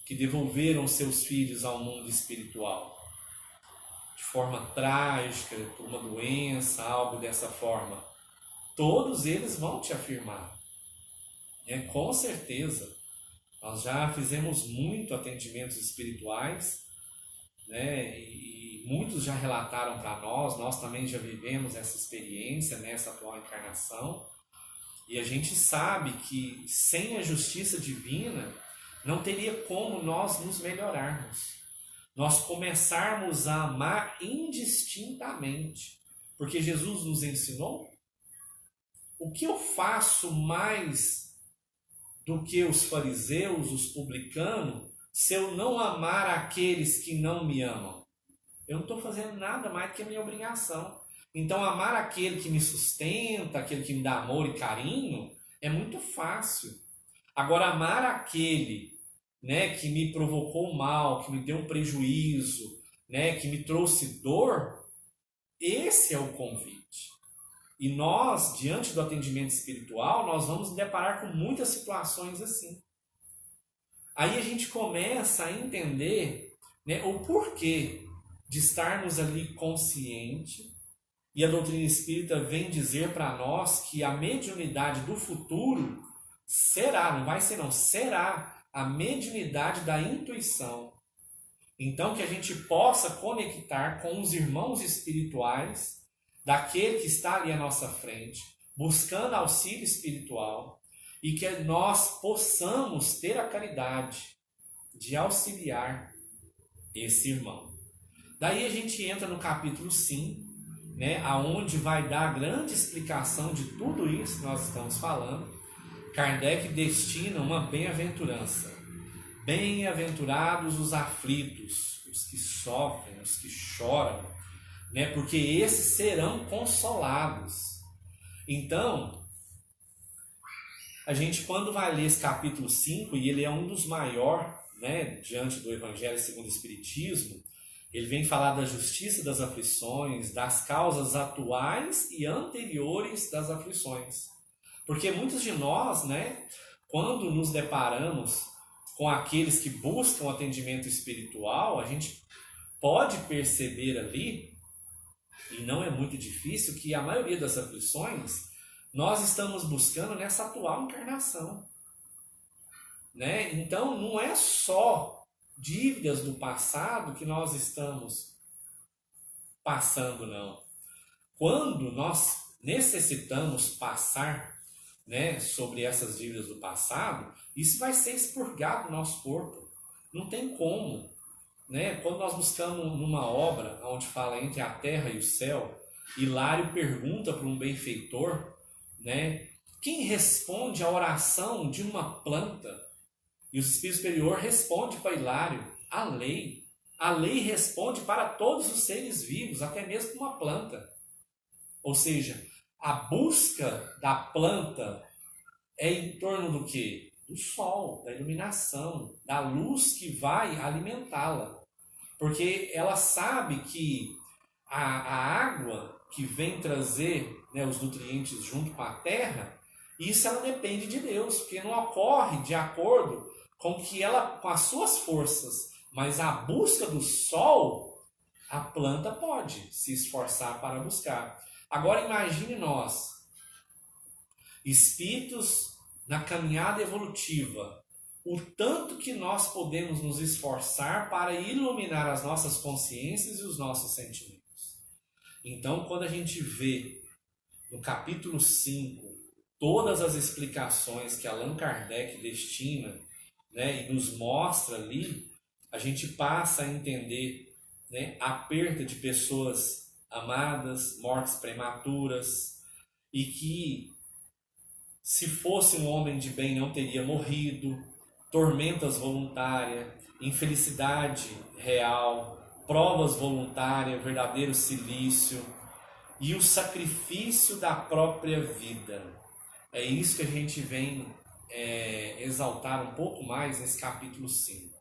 que devolveram seus filhos ao mundo espiritual de forma trágica, por uma doença, algo dessa forma, todos eles vão te afirmar. Com certeza. Nós já fizemos muito atendimentos espirituais, né? E muitos já relataram para nós também já vivemos essa experiência nessa atual encarnação, e a gente sabe que sem a justiça divina não teria como nós nos melhorarmos, nós começarmos a amar indistintamente, porque Jesus nos ensinou: o que eu faço mais do que os fariseus, os publicanos, se eu não amar aqueles que não me amam? Eu não estou fazendo nada mais do que a minha obrigação. Então, amar aquele que me sustenta, aquele que me dá amor e carinho, é muito fácil. Agora, amar aquele, né, que me provocou mal, que me deu um prejuízo, né, que me trouxe dor, esse é o convite. E nós, diante do atendimento espiritual, nós vamos nos deparar com muitas situações assim. Aí a gente começa a entender, né, o porquê de estarmos ali consciente. E a doutrina espírita vem dizer para nós que a mediunidade do futuro será, não vai ser não, será a mediunidade da intuição. Então que a gente possa conectar com os irmãos espirituais daquele que está ali à nossa frente, buscando auxílio espiritual, e que nós possamos ter a caridade de auxiliar esse irmão. Daí a gente entra no capítulo 5, né, aonde vai dar a grande explicação de tudo isso que nós estamos falando. Kardec destina uma bem-aventurança. Bem-aventurados os aflitos, os que sofrem, os que choram, né, porque esses serão consolados. Então, a gente, quando vai ler esse capítulo 5, e ele é um dos maiores, né, diante do Evangelho segundo o Espiritismo, ele vem falar da justiça das aflições, das causas atuais e anteriores das aflições. Porque muitos de nós, né, quando nos deparamos com aqueles que buscam atendimento espiritual, a gente pode perceber ali, e não é muito difícil, que a maioria das aflições nós estamos buscando nessa atual encarnação. Né? Então, não é só dívidas do passado que nós estamos passando, não. Quando nós necessitamos passar, né, sobre essas dívidas do passado, isso vai ser expurgado no nosso corpo. Não tem como. Né? Quando nós buscamos numa obra onde fala entre a terra e o céu, Hilário pergunta para um benfeitor, né, quem responde à oração de uma planta? E o Espírito Superior responde para Hilário: a lei. A lei responde para todos os seres vivos, até mesmo para uma planta. Ou seja, a busca da planta é em torno do quê? Do sol, da iluminação, da luz que vai alimentá-la. Porque ela sabe que a água que vem trazer, né, os nutrientes junto com a terra, isso ela depende de Deus, porque não ocorre de acordo com as suas forças, mas a busca do sol, a planta pode se esforçar para buscar. Agora imagine nós, espíritos na caminhada evolutiva, o tanto que nós podemos nos esforçar para iluminar as nossas consciências e os nossos sentimentos. Então, quando a gente vê no capítulo 5 todas as explicações que Allan Kardec destina, né, e nos mostra ali, a gente passa a entender, né, a perda de pessoas amadas, mortes prematuras, e que se fosse um homem de bem não teria morrido, tormentas voluntárias, infelicidade real, provas voluntárias, verdadeiro silício e o sacrifício da própria vida. É isso que a gente vem exaltar um pouco mais nesse capítulo 5.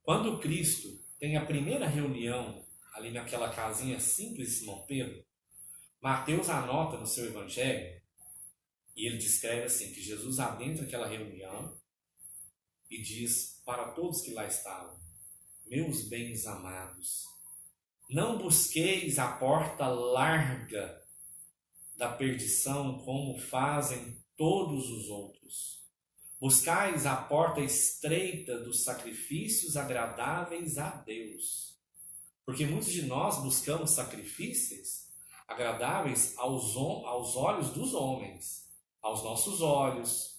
Quando Cristo tem a primeira reunião ali naquela casinha simples de Simão Pedro, Mateus anota no seu evangelho e ele descreve assim, que Jesus adentra aquela reunião e diz para todos que lá estavam: meus bens amados, não busqueis a porta larga da perdição como fazem todos os outros. Buscais a porta estreita dos sacrifícios agradáveis a Deus. Porque muitos de nós buscamos sacrifícios agradáveis aos olhos dos homens, aos nossos olhos.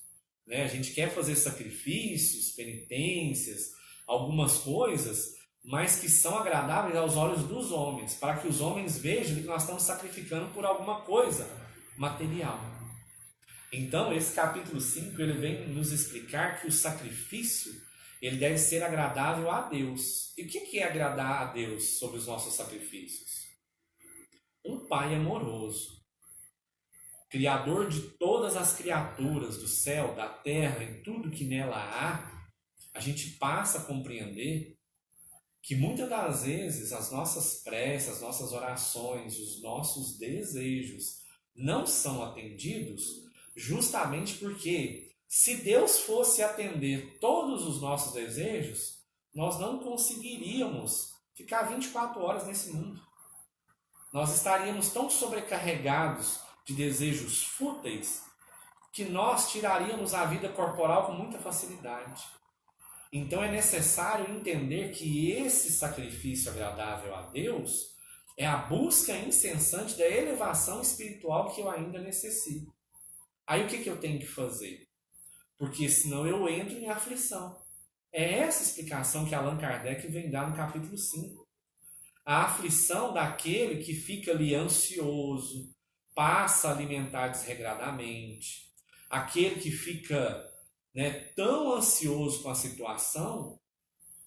Né? A gente quer fazer sacrifícios, penitências, algumas coisas, mas que são agradáveis aos olhos dos homens, para que os homens vejam que nós estamos sacrificando por alguma coisa material. Então, esse capítulo 5, ele vem nos explicar que o sacrifício, ele deve ser agradável a Deus. E o que é agradar a Deus sobre os nossos sacrifícios? Um Pai amoroso, Criador de todas as criaturas do céu, da terra e tudo que nela há, a gente passa a compreender que muitas das vezes as nossas preces, as nossas orações, os nossos desejos não são atendidos justamente porque se Deus fosse atender todos os nossos desejos, nós não conseguiríamos ficar 24 horas nesse mundo. Nós estaríamos tão sobrecarregados de desejos fúteis que nós tiraríamos a vida corporal com muita facilidade. Então é necessário entender que esse sacrifício agradável a Deus é a busca incessante da elevação espiritual que eu ainda necessito. Aí o que eu tenho que fazer? Porque senão eu entro em aflição. É essa explicação que Allan Kardec vem dar no capítulo 5. A aflição daquele que fica ali ansioso, passa a alimentar desregradamente, aquele que fica tão ansioso com a situação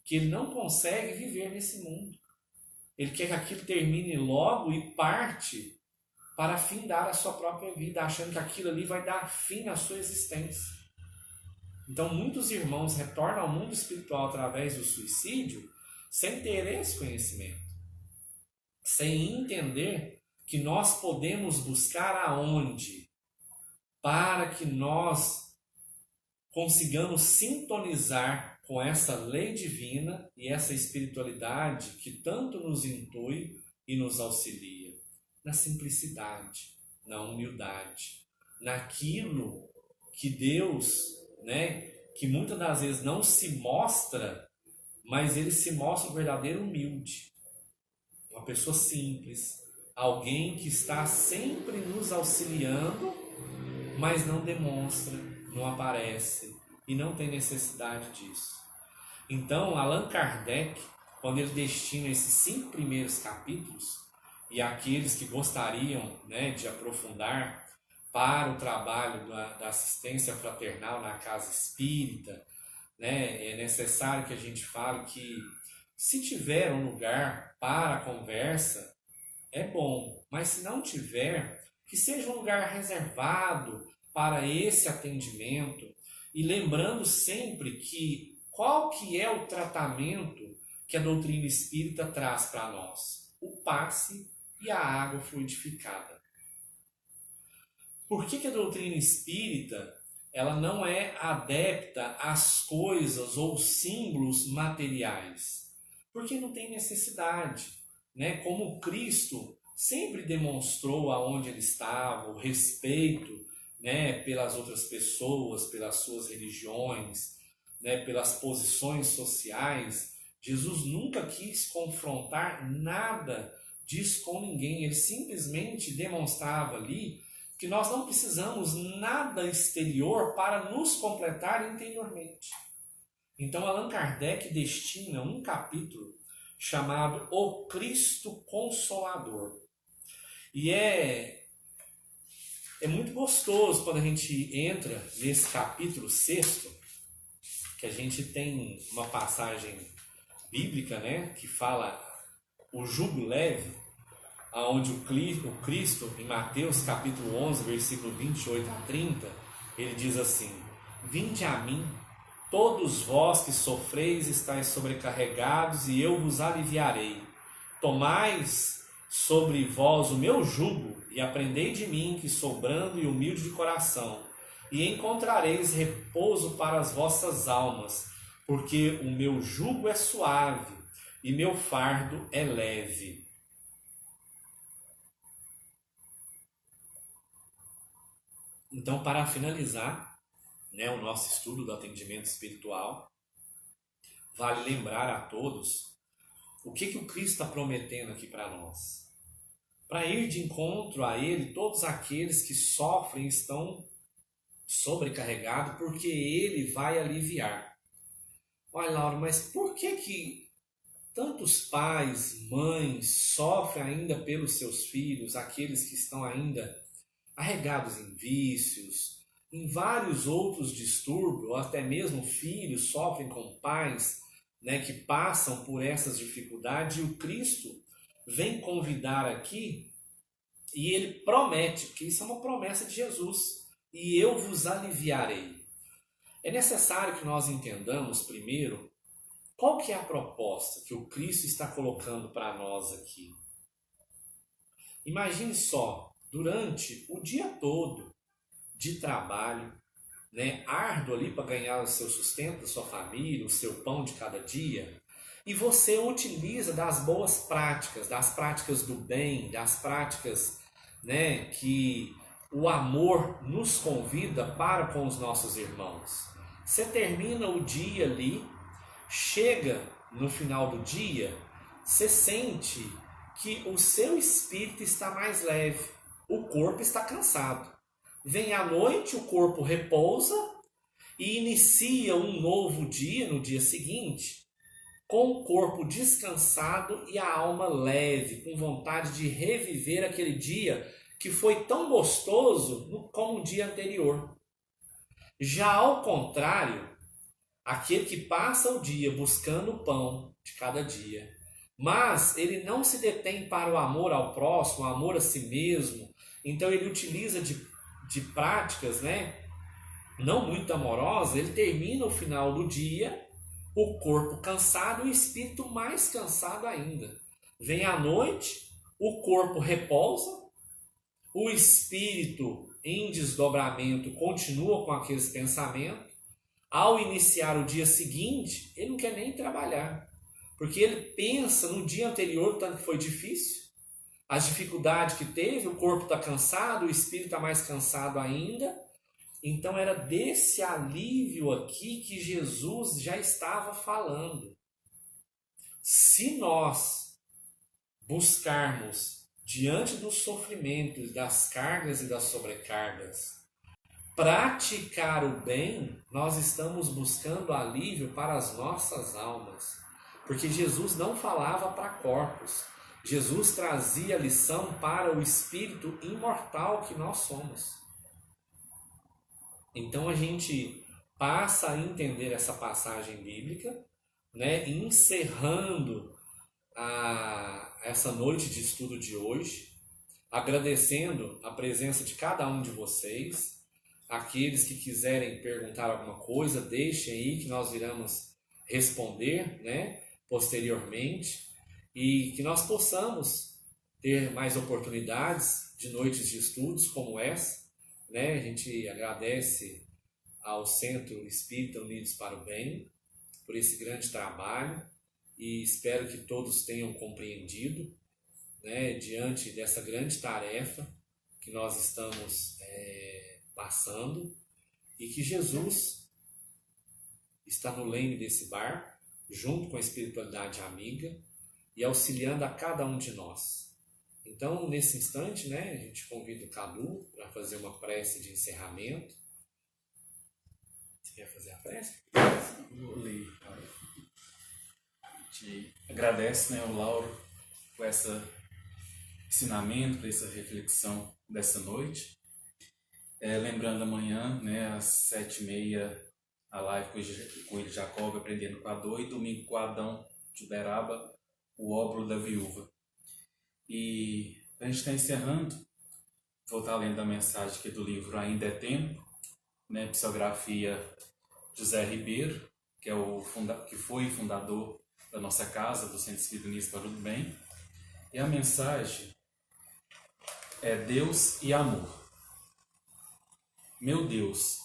que ele não consegue viver nesse mundo. Ele quer que aquilo termine logo e parte para findar a sua própria vida, achando que aquilo ali vai dar fim à sua existência. Então, muitos irmãos retornam ao mundo espiritual através do suicídio sem ter esse conhecimento, sem entender que nós podemos buscar aonde para que nós consigamos sintonizar com essa lei divina e essa espiritualidade que tanto nos intui e nos auxilia. Na simplicidade, na humildade, naquilo que Deus, que muitas das vezes não se mostra, mas ele se mostra um verdadeiro humilde. Uma pessoa simples, alguém que está sempre nos auxiliando, mas não demonstra, não aparece e não tem necessidade disso. Então, Allan Kardec, quando ele destina esses 5 primeiros capítulos, e aqueles que gostariam de aprofundar para o trabalho da assistência fraternal na casa espírita, é necessário que a gente fale que se tiver um lugar para a conversa, é bom, mas se não tiver, que seja um lugar reservado para esse atendimento e lembrando sempre que qual que é o tratamento que a doutrina espírita traz para nós? O passe e a água fluidificada. Por que a doutrina espírita ela não é adepta às coisas ou símbolos materiais? Porque não tem necessidade. Como Cristo sempre demonstrou aonde ele estava, o respeito, né, pelas outras pessoas, pelas suas religiões, né, pelas posições sociais. Jesus nunca quis confrontar nada disso com ninguém. Ele simplesmente demonstrava ali que nós não precisamos nada exterior para nos completar interiormente. Então Allan Kardec destina um capítulo chamado O Cristo Consolador. E é muito gostoso quando a gente entra nesse capítulo 6º, que a gente tem uma passagem bíblica, né, que fala o jugo leve, onde o Cristo, em Mateus capítulo 11, versículo 28 a 30, ele diz assim: Vinde a mim, todos vós que sofreis e estáis sobrecarregados, e eu vos aliviarei. Tomais sobre vós o meu jugo, e aprendei de mim, que sou brando e humilde de coração, e encontrareis repouso para as vossas almas, porque o meu jugo é suave, e meu fardo é leve. Então, para finalizar, né, o nosso estudo do atendimento espiritual, vale lembrar a todos o que o Cristo está prometendo aqui para nós. Para ir de encontro a Ele, todos aqueles que sofrem estão sobrecarregados, porque Ele vai aliviar. Olha, Laura, mas por que tantos pais, mães sofrem ainda pelos seus filhos, aqueles que estão ainda arregados em vícios, em vários outros distúrbios, ou até mesmo filhos sofrem com pais, né, que passam por essas dificuldades, e o Cristo vem convidar aqui, e ele promete, que isso é uma promessa de Jesus, e eu vos aliviarei. É necessário que nós entendamos primeiro qual que é a proposta que o Cristo está colocando para nós aqui. Imagine só, durante o dia todo de trabalho, né, árduo ali para ganhar o seu sustento, a sua família, o seu pão de cada dia, e você utiliza das boas práticas, das práticas do bem, das práticas, né, que o amor nos convida para com os nossos irmãos. Você termina o dia ali, chega no final do dia, você sente que o seu espírito está mais leve, o corpo está cansado. Vem a noite, o corpo repousa e inicia um novo dia no dia seguinte, com o corpo descansado e a alma leve, com vontade de reviver aquele dia que foi tão gostoso como o dia anterior. Já ao contrário, aquele que passa o dia buscando o pão de cada dia, mas ele não se detém para o amor ao próximo, o amor a si mesmo, então ele utiliza de práticas, né, não muito amorosas, ele termina o final do dia, o corpo cansado e o espírito mais cansado ainda. Vem a noite, o corpo repousa, o espírito em desdobramento continua com aqueles pensamentos. Ao iniciar o dia seguinte, ele não quer nem trabalhar, porque ele pensa no dia anterior, tanto que foi difícil, as dificuldades que teve, o corpo está cansado, o espírito está mais cansado ainda. Então era desse alívio aqui que Jesus já estava falando. Se nós buscarmos, diante dos sofrimentos, das cargas e das sobrecargas, praticar o bem, nós estamos buscando alívio para as nossas almas. Porque Jesus não falava para corpos. Jesus trazia lição para o espírito imortal que nós somos. Então a gente passa a entender essa passagem bíblica, né, encerrando essa noite de estudo de hoje, agradecendo a presença de cada um de vocês. Aqueles que quiserem perguntar alguma coisa, deixem aí que nós iremos responder, né, posteriormente, e que nós possamos ter mais oportunidades de noites de estudos como essa, né? A gente agradece ao Centro Espírita Unidos para o Bem por esse grande trabalho e espero que todos tenham compreendido né, diante dessa grande tarefa que nós estamos passando, e que Jesus está no leme desse barco, junto com a espiritualidade amiga e auxiliando a cada um de nós. Então, nesse instante, né, a gente convida o Cadu para fazer uma prece de encerramento. Você quer fazer a prece? Vou ler. A gente agradece, né, o Lauro por esse ensinamento, por essa reflexão dessa noite. Lembrando amanhã, né, às 7h30, a live com o William Jacob, Aprendendo com a Dor, e domingo com o Adão de Uberaba, o óbolo da viúva. E a gente está encerrando, vou estar lendo a mensagem aqui do livro Ainda é Tempo, né, psicografia José Ribeiro, que foi fundador da nossa casa, do Centro Espírita Unidos para o Bem. E a mensagem é Deus e Amor. Meu Deus,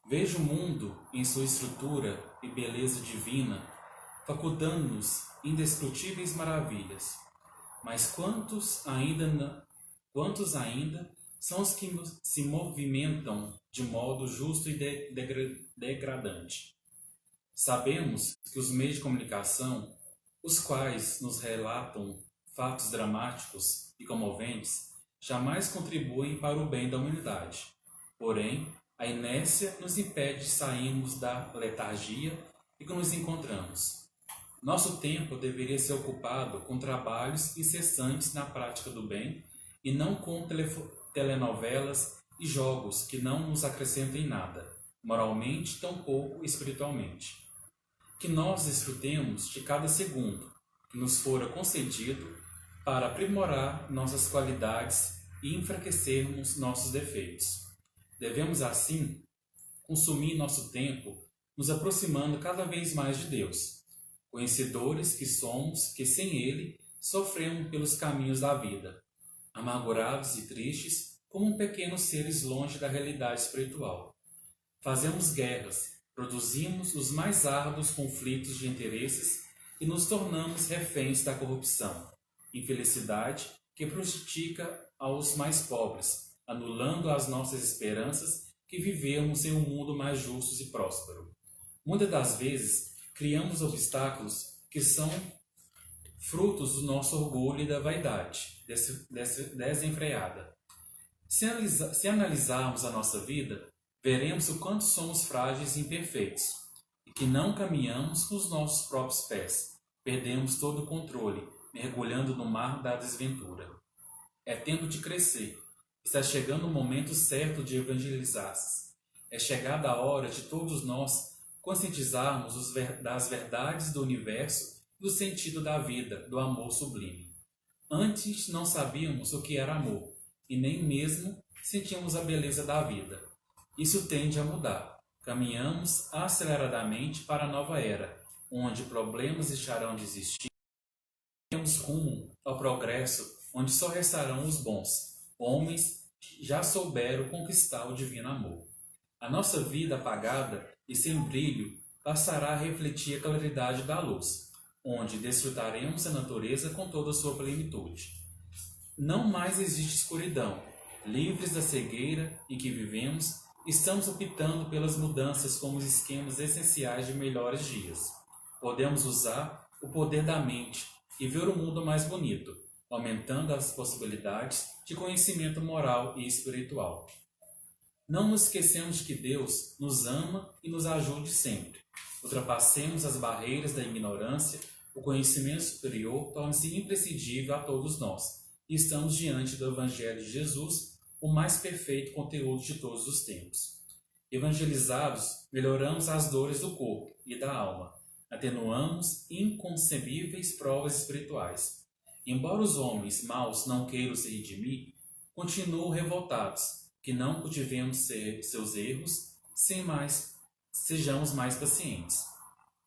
vejo o mundo em sua estrutura e beleza divina, facultando-nos indescrutíveis maravilhas. Mas quantos ainda são os que se movimentam de modo justo e degradante? Sabemos que os meios de comunicação, os quais nos relatam fatos dramáticos e comoventes, jamais contribuem para o bem da humanidade. Porém, a inércia nos impede de sairmos da letargia em que nos encontramos. Nosso tempo deveria ser ocupado com trabalhos incessantes na prática do bem e não com telenovelas e jogos que não nos acrescentem nada, moralmente, tampouco espiritualmente. Que nós desfrutemos de cada segundo que nos fora concedido para aprimorar nossas qualidades e enfraquecermos nossos defeitos. Devemos, assim, consumir nosso tempo nos aproximando cada vez mais de Deus, conhecedores que somos que sem Ele sofremos pelos caminhos da vida, amargurados e tristes como pequenos seres longe da realidade espiritual. Fazemos guerras, produzimos os mais árduos conflitos de interesses e nos tornamos reféns da corrupção, infelicidade que prejudica aos mais pobres, anulando as nossas esperanças que vivemos em um mundo mais justo e próspero. Muitas das vezes, criamos obstáculos que são frutos do nosso orgulho e da vaidade desenfreada. Se analisarmos a nossa vida, veremos o quanto somos frágeis e imperfeitos, e que não caminhamos com os nossos próprios pés. Perdemos todo o controle, mergulhando no mar da desventura. É tempo de crescer. Está chegando o momento certo de evangelizar-se. É chegada a hora de todos nós conscientizarmos das verdades do universo, do sentido da vida, do amor sublime. Antes não sabíamos o que era amor, e nem mesmo sentíamos a beleza da vida. Isso tende a mudar. Caminhamos aceleradamente para a nova era, onde problemas deixarão de existir. Temos rumo ao progresso, onde só restarão os bons. Homens já souberam conquistar o divino amor. A nossa vida apagada e sem brilho passará a refletir a claridade da luz, onde desfrutaremos a natureza com toda a sua plenitude. Não mais existe escuridão. Livres da cegueira em que vivemos, estamos optando pelas mudanças como os esquemas essenciais de melhores dias. Podemos usar o poder da mente e ver o mundo mais bonito, aumentando as possibilidades de conhecimento moral e espiritual. Não nos esquecemos de que Deus nos ama e nos ajude sempre. Ultrapassemos as barreiras da ignorância, o conhecimento superior torna-se imprescindível a todos nós, e estamos diante do Evangelho de Jesus, o mais perfeito conteúdo de todos os tempos. Evangelizados, melhoramos as dores do corpo e da alma, atenuamos inconcebíveis provas espirituais. Embora os homens maus não queiram se redimir, continuam revoltados, que não cultivemos seus erros, sejamos mais pacientes.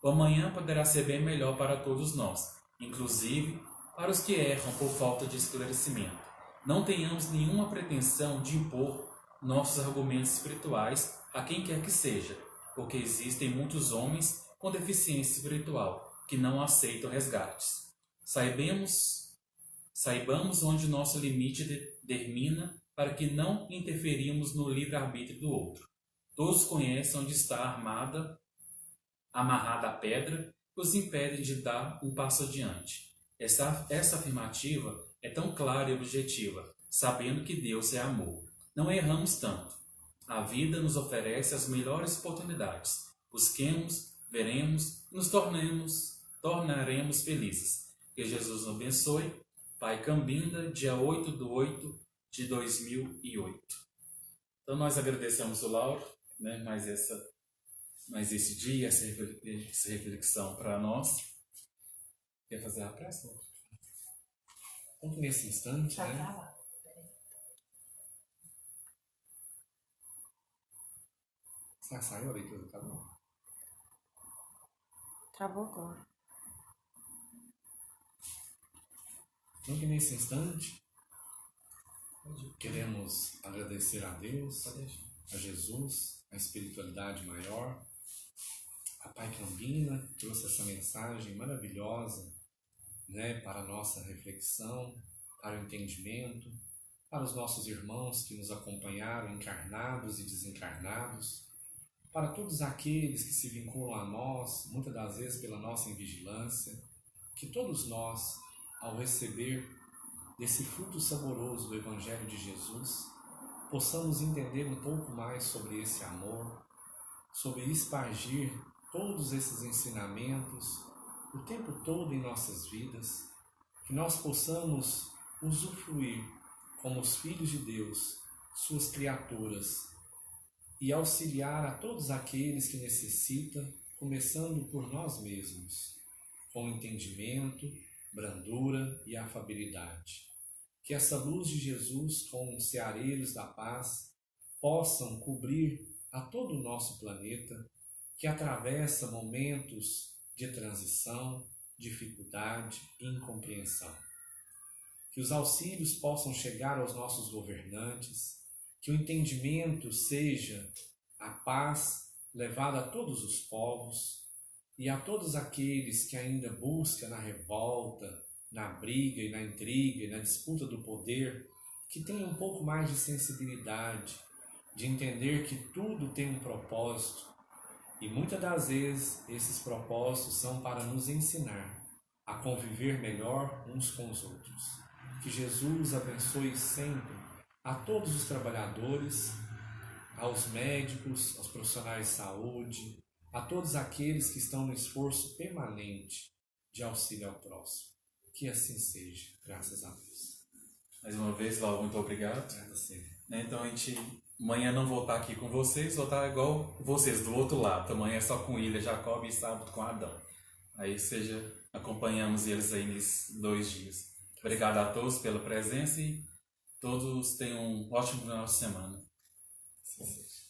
O amanhã poderá ser bem melhor para todos nós, inclusive para os que erram por falta de esclarecimento. Não tenhamos nenhuma pretensão de impor nossos argumentos espirituais a quem quer que seja, porque existem muitos homens com deficiência espiritual que não aceitam resgates. Saibamos Saibamos onde nosso limite termina para que não interferimos no livre-arbítrio do outro. Todos conhecem onde está amarrada a pedra que os impede de dar um passo adiante. Essa afirmativa é tão clara e objetiva, sabendo que Deus é amor. Não erramos tanto. A vida nos oferece as melhores oportunidades. Busquemos, veremos e nos tornaremos felizes. Que Jesus nos abençoe. Pai Cambinda, dia 8/8/2008. Então nós agradecemos o Lauro, né, mais esse dia, essa reflexão para nós. Quer fazer a prece? Então, nesse instante, Tá né? travado. Saiu a leitura do canal? Travou agora. Então, que nesse instante, queremos agradecer a Deus, a Jesus, a espiritualidade maior, a Pai Cambina, que trouxe essa mensagem maravilhosa, né, para a nossa reflexão, para o entendimento, para os nossos irmãos que nos acompanharam, encarnados e desencarnados, para todos aqueles que se vinculam a nós, muitas das vezes pela nossa invigilância, que todos nós, ao receber desse fruto saboroso do Evangelho de Jesus, possamos entender um pouco mais sobre esse amor, sobre espargir todos esses ensinamentos o tempo todo em nossas vidas, que nós possamos usufruir como os filhos de Deus, suas criaturas, e auxiliar a todos aqueles que necessitam, começando por nós mesmos, com entendimento, brandura e afabilidade. Que essa luz de Jesus, com os ceareiros da paz, possam cobrir a todo o nosso planeta, que atravessa momentos de transição, dificuldade e incompreensão. Que os auxílios possam chegar aos nossos governantes, que o entendimento seja a paz levada a todos os povos e a todos aqueles que ainda buscam na revolta, na briga e na intriga e na disputa do poder, que tenham um pouco mais de sensibilidade, de entender que tudo tem um propósito e muitas das vezes esses propósitos são para nos ensinar a conviver melhor uns com os outros. Que Jesus abençoe sempre a todos os trabalhadores, aos médicos, aos profissionais de saúde, a todos aqueles que estão no esforço permanente de auxílio ao próximo. Que assim seja, graças a Deus. Mais uma vez, Lauro, muito obrigado. Agradecer. Então a gente amanhã não vou estar aqui com vocês, vou estar igual vocês, do outro lado. Amanhã é só com Ilha, Jacob e sábado com Adão. Aí acompanhamos eles aí nesses 2 dias. Obrigado a todos pela presença e todos tenham um ótimo final de semana. Sim.